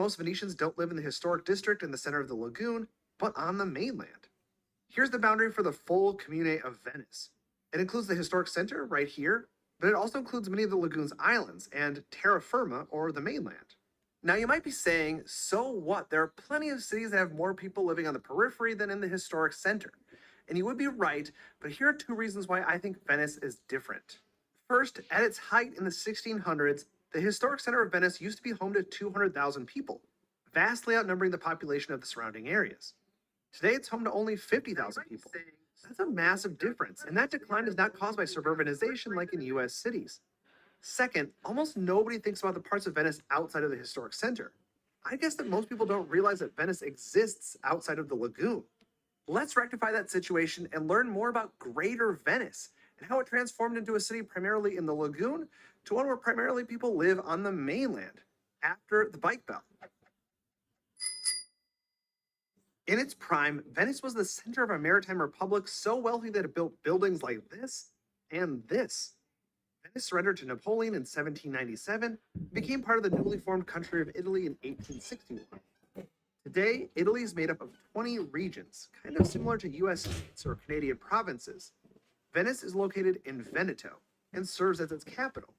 Most Venetians don't live in the historic district in the center of the lagoon, but on the mainland. Here's the boundary for the full Comune of Venice. It includes the historic center right here, but it also includes many of the lagoon's islands and terra firma, or the mainland. Now you might be saying, so what? There are plenty of cities that have more people living on the periphery than in the historic center. And you would be right, but here are two reasons why I think Venice is different. First, at its height in the 1600s, the historic center of Venice used to be home to 200,000 people, vastly outnumbering the population of the surrounding areas. Today it's home to only 50,000 people. That's a massive difference, and that decline is not caused by suburbanization like in US cities. Second, almost nobody thinks about the parts of Venice outside of the historic center. I guess that most people don't realize that Venice exists outside of the lagoon. Let's rectify that situation and learn more about Greater Venice and how it transformed into a city primarily in the lagoon to one where primarily people live on the mainland after the bike bell. In its prime, Venice was the center of a maritime republic so wealthy that it built buildings like this and this. Venice surrendered to Napoleon in 1797 and became part of the newly formed country of Italy in 1861. Today, Italy is made up of 20 regions, kind of similar to US states or Canadian provinces. Venice is located in Veneto and serves as its capital.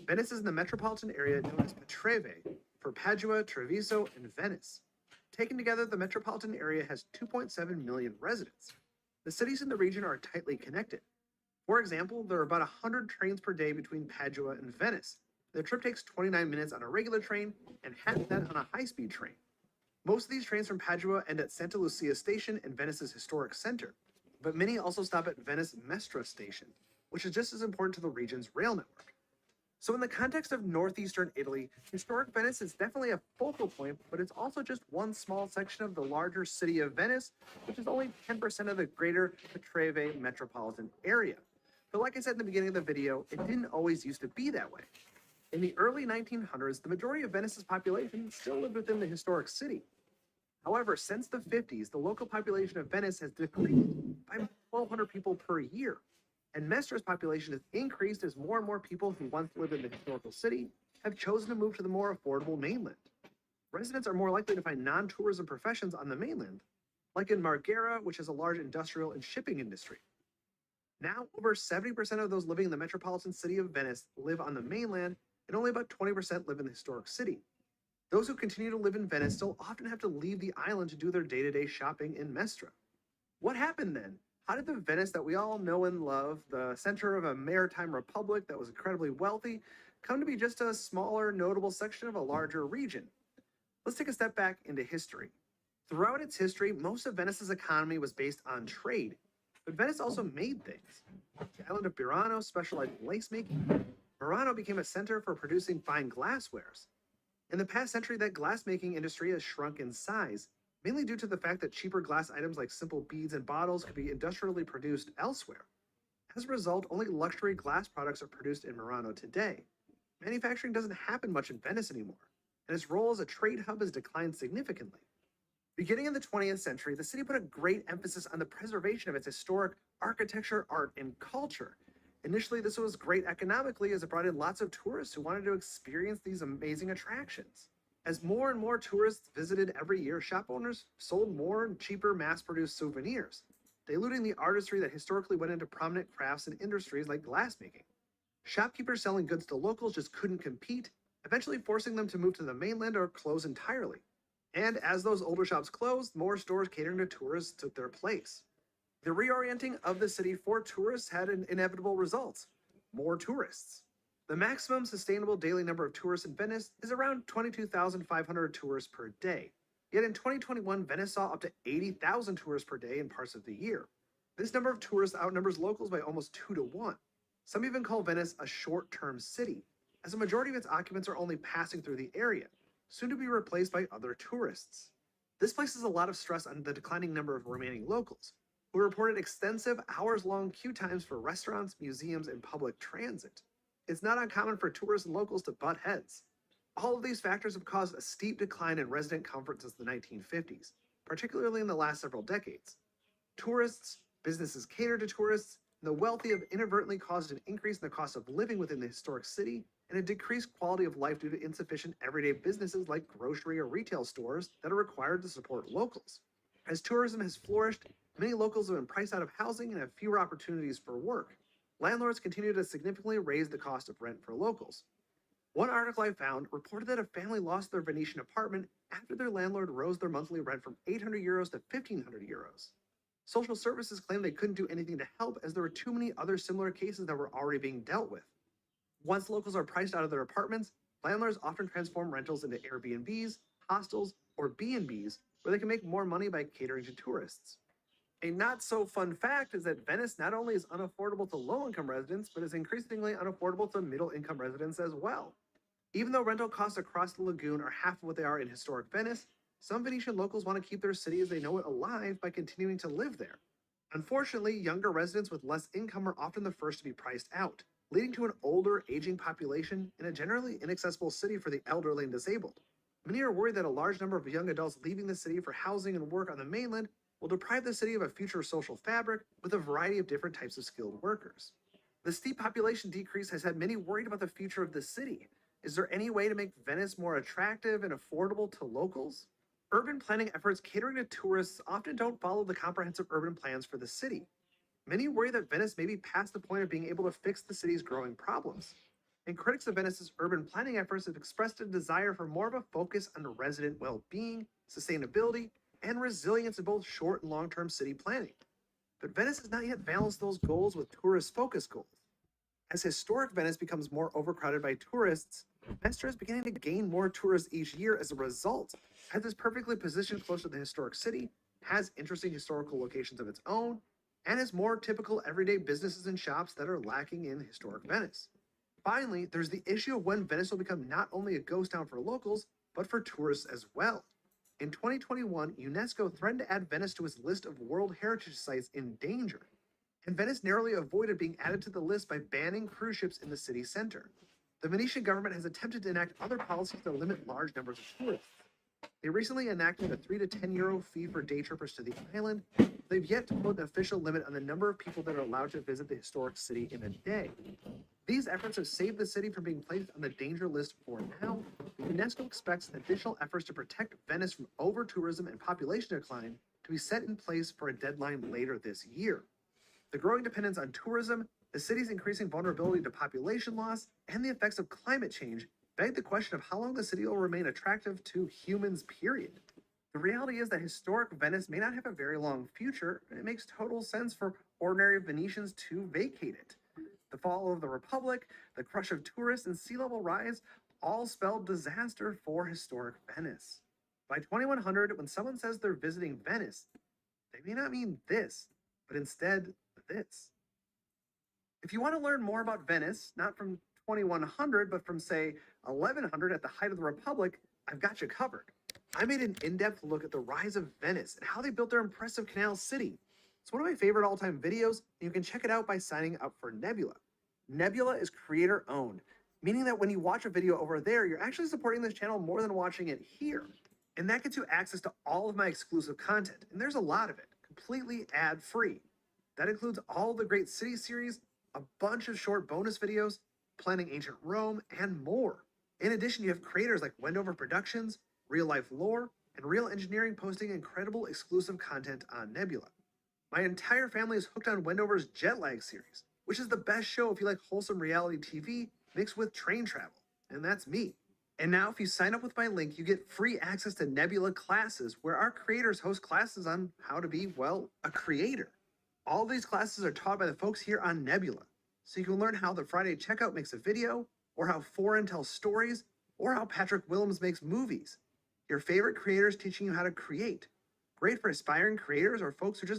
Venice is in the metropolitan area known as Patreve for Padua, Treviso, and Venice. Taken together, the metropolitan area has 2.7 million residents. The cities in the region are tightly connected. For example, there are about 100 trains per day between Padua and Venice. The trip takes 29 minutes on a regular train and half that on a high-speed train. Most of these trains from Padua end at Santa Lucia Station in Venice's historic center, but many also stop at Venice Mestra Station, which is just as important to the region's rail network. So in the context of northeastern Italy, historic Venice is definitely a focal point, but it's also just one small section of the larger city of Venice, which is only 10% of the greater Patreve metropolitan area. But like I said in the beginning of the video, it didn't always used to be that way. In the early 1900s, the majority of Venice's population still lived within the historic city. However, since the 50s, the local population of Venice has decreased by 1,200 people per year. And Mestra's population has increased as more and more people who once lived in the historical city have chosen to move to the more affordable mainland. Residents are more likely to find non-tourism professions on the mainland, like in Marghera, which has a large industrial and shipping industry. Now, over 70% of those living in the metropolitan city of Venice live on the mainland, and only about 20% live in the historic city. Those who continue to live in Venice still often have to leave the island to do their day-to-day shopping in Mestra. What happened then? How did the Venice that we all know and love, the center of a maritime republic that was incredibly wealthy, come to be just a smaller, notable section of a larger region? Let's take a step back into history. Throughout its history, most of Venice's economy was based on trade, but Venice also made things. The island of Burano specialized in lace making. Burano became a center for producing fine glasswares. In the past century, that glass-making industry has shrunk in size, mainly due to the fact that cheaper glass items like simple beads and bottles could be industrially produced elsewhere. As a result, only luxury glass products are produced in Murano today. Manufacturing doesn't happen much in Venice anymore, and its role as a trade hub has declined significantly. Beginning in the 20th century, the city put a great emphasis on the preservation of its historic architecture, art, and culture. Initially, this was great economically as it brought in lots of tourists who wanted to experience these amazing attractions. As more and more tourists visited every year, shop owners sold more and cheaper mass-produced souvenirs, diluting the artistry that historically went into prominent crafts and industries like glassmaking. Shopkeepers selling goods to locals just couldn't compete, eventually forcing them to move to the mainland or close entirely. And as those older shops closed, more stores catering to tourists took their place. The reorienting of the city for tourists had an inevitable result: more tourists. The maximum sustainable daily number of tourists in Venice is around 22,500 tourists per day. Yet in 2021, Venice saw up to 80,000 tourists per day in parts of the year. This number of tourists outnumbers locals by almost 2 to 1. Some even call Venice a short-term city, as a majority of its occupants are only passing through the area, soon to be replaced by other tourists. This places a lot of stress on the declining number of remaining locals, who reported extensive hours-long queue times for restaurants, museums, and public transit. It's not uncommon for tourists and locals to butt heads. All of these factors have caused a steep decline in resident comfort since the 1950s, particularly in the last several decades. Tourists, businesses cater to tourists, and the wealthy have inadvertently caused an increase in the cost of living within the historic city and a decreased quality of life due to insufficient everyday businesses like grocery or retail stores that are required to support locals. As tourism has flourished, many locals have been priced out of housing and have fewer opportunities for work. Landlords continue to significantly raise the cost of rent for locals. One article I found reported that a family lost their Venetian apartment after their landlord rose their monthly rent from 800 euros to 1,500 euros. Social services claimed they couldn't do anything to help as there were too many other similar cases that were already being dealt with. Once locals are priced out of their apartments, landlords often transform rentals into Airbnbs, hostels, or B&Bs where they can make more money by catering to tourists. A not so fun fact is that Venice not only is unaffordable to low income residents, but is increasingly unaffordable to middle income residents as well. Even though rental costs across the lagoon are half of what they are in historic Venice, some Venetian locals want to keep their city as they know it alive by continuing to live there. Unfortunately, younger residents with less income are often the first to be priced out, leading to an older, aging population in a generally inaccessible city for the elderly and disabled. Many are worried that a large number of young adults leaving the city for housing and work on the mainland will deprive the city of a future social fabric with a variety of different types of skilled workers. The steep population decrease has had many worried about the future of the city. Is there any way to make Venice more attractive and affordable to locals? Urban planning efforts catering to tourists often don't follow the comprehensive urban plans for the city. Many worry that Venice may be past the point of being able to fix the city's growing problems. And critics of Venice's urban planning efforts have expressed a desire for more of a focus on resident well-being, sustainability, and resilience in both short and long-term city planning. But Venice has not yet balanced those goals with tourist-focused goals. As historic Venice becomes more overcrowded by tourists, Mestre is beginning to gain more tourists each year as a result, as it's perfectly positioned close to the historic city, has interesting historical locations of its own, and has more typical everyday businesses and shops that are lacking in historic Venice. Finally, there's the issue of when Venice will become not only a ghost town for locals, but for tourists as well. In 2021, UNESCO threatened to add Venice to its list of World Heritage Sites in danger, and Venice narrowly avoided being added to the list by banning cruise ships in the city center. The Venetian government has attempted to enact other policies that limit large numbers of tourists. They recently enacted a 3 to 10 euro fee for day trippers to the island. They've yet to put an official limit on the number of people that are allowed to visit the historic city in a day. These efforts have saved the city from being placed on the danger list for now. UNESCO expects additional efforts to protect Venice from over-tourism and population decline to be set in place for a deadline later this year. The growing dependence on tourism, the city's increasing vulnerability to population loss, and the effects of climate change beg the question of how long the city will remain attractive to humans, period. The reality is that historic Venice may not have a very long future, and it makes total sense for ordinary Venetians to vacate it. The fall of the Republic, the crush of tourists, and sea level rise all spelled disaster for historic Venice. By 2100, when someone says they're visiting Venice, they may not mean this, but instead this. If you want to learn more about Venice, not from 2100, but from, say, 1100 at the height of the Republic, I've got you covered. I made an in-depth look at the rise of Venice and how they built their impressive canal city. It's one of my favorite all-time videos, and you can check it out by signing up for Nebula. Nebula is creator-owned, meaning that when you watch a video over there, you're actually supporting this channel more than watching it here. And that gets you access to all of my exclusive content, and there's a lot of it, completely ad-free. That includes all the great city series, a bunch of short bonus videos, planning ancient Rome, and more. In addition, you have creators like Wendover Productions, Real Life Lore, and Real Engineering posting incredible exclusive content on Nebula. My entire family is hooked on Wendover's Jet Lag series, which is the best show if you like wholesome reality TV mixed with train travel, and that's me. And now if you sign up with my link, you get free access to Nebula classes, where our creators host classes on how to be, well, a creator. All these classes are taught by the folks here on Nebula, so you can learn how the Friday Checkout makes a video, or how Foreign tells stories, or how Patrick Willems makes movies. Your favorite creators teaching you how to create. Great for aspiring creators or folks who just